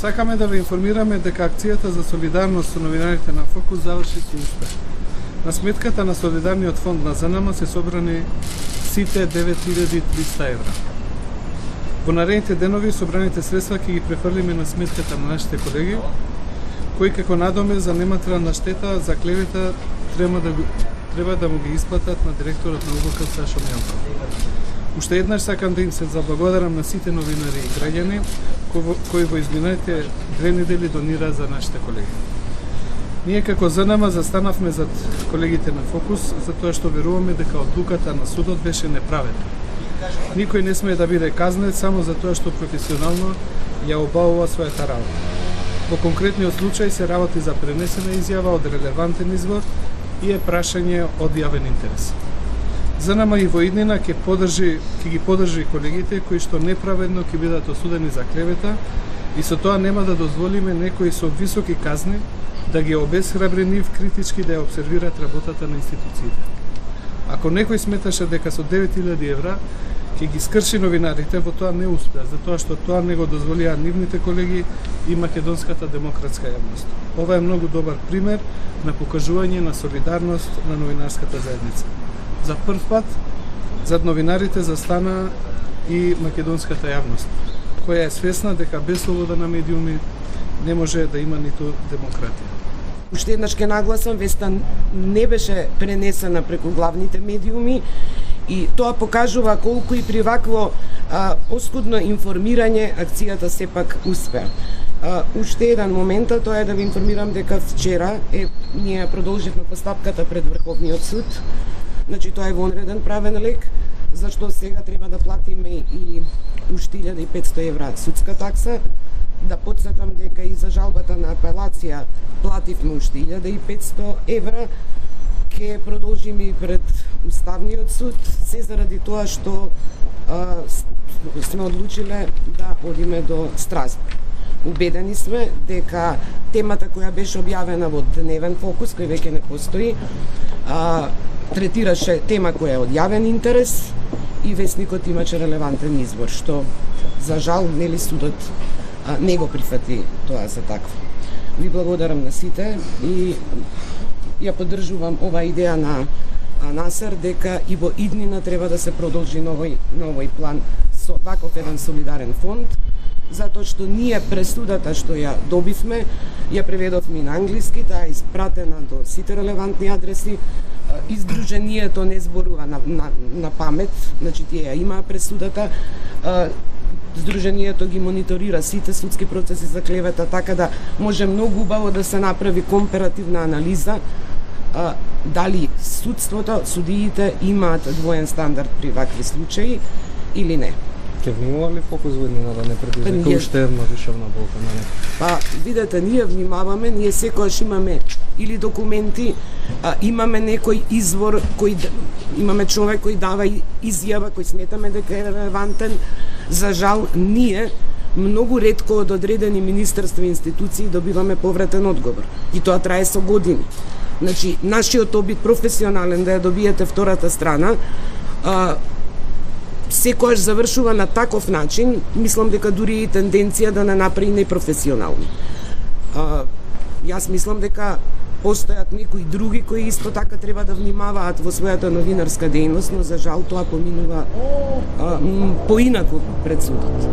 Сакаме да ве информираме дека акцијата за солидарност со новинарите на Фокус заврши со успех. На сметката на Солидарниот фонд на ЗНМ се собрани сите 9300 евра. Во наредните денови собраните средства ќе ги префрлиме на сметката на нашите колеги, кои како надоме за нематеријална штета за клевета треба да му ги исплатат на директорот на УБК Сашо Мјанков. Уште еднаш сакам да им се заблагодарам на сите новинари и граѓани кои во изминалите 2 недели донира за нашите колеги. Ние како ЗНМ застанавме зад колегите на Фокус затоа што веруваме дека одлуката на судот беше неправедна. Никој не смее да биде казнет само затоа што професионално ја обавува својата работа. Во конкретниот случај се работи за пренесена изјава од релевантен извор и е прашање од јавен интерес. ЗНМ и во иднина ќе ги поддржи колегите кои што неправедно ќе бидат осудени за клевета и со тоа нема да дозволиме некои со високи казни да ги обесхрабри нив критички да ја обсервираат работата на институциите. Ако некој сметаше дека со 9000 евра ќе ги скрши новинарите, во тоа не успеа, затоа што тоа не го дозволија нивните колеги и македонската демократска јавност. Ова е многу добар пример на покажување на солидарност на новинарската заедница. За прв пат зад новинарите застана и македонската јавност, која е свесна дека без слобода на медиуми не може да има ниту демократија. Уште еднаш ке нагласам, веста не беше пренесена преку главните медиуми и тоа покажува колку и при вакво оскудно информирање акцијата сепак успеа. Уште еден момент, тоа е да ви информирам дека вчера ние продолживме постапката пред Врховниот суд. Значи тоа е вонреден правен лек, зашто сега треба да платиме и уште 1500 евра судска такса. Да подсетам дека и за жалбата на апелација плативме уште 1500 евра. Ке продолжиме и пред Уставниот суд, се заради тоа што сме одлучиле да одиме до Страсбург. Убедени сме дека темата која беше објавена во Дневен Фокус, кој веќе не постои, третираше тема која е од јавен интерес и весникот имаше релевантен избор, што за жал нели судот не го прифати тоа за такво. Ви благодарам на сите и ја поддржувам ова идеја на Насер дека и во иднина треба да се продолжи на овој план со ваков еден солидарен фонд, затоа што ние пресудата што ја добивме, ја преведовме на англиски, таа е испратена до сите релевантни адреси. Издруженијето не зборува на памет, значи тие ја имаа пресудата. Сдруженијето ги мониторира сите судски процеси за клевета, така да може многу убаво да се направи компаративна анализа дали судството, судиите имаат двоен стандард при вакви случаи или не. Ке внимава ли Фокус во еднина да не предизвика уште една душевна болка на некој? Видете, ние внимаваме, ние секогаш имаме или документи, имаме некој извор, имаме човек кој дава изјава, кој сметаме дека е релевантен. За жал, ние многу ретко од одредени министерства и институции добиваме повратен одговор. И тоа трае со години. Значи, нашиот обид професионален да ја добиете втората страна, секојаш завршува на таков начин, мислам дека дури и тенденција да не направи непрофесионално. Јас мислам дека постојат некои други кои исто така треба да внимаваат во својата новинарска дејност, но за жал тоа поминува поинаку пред судот.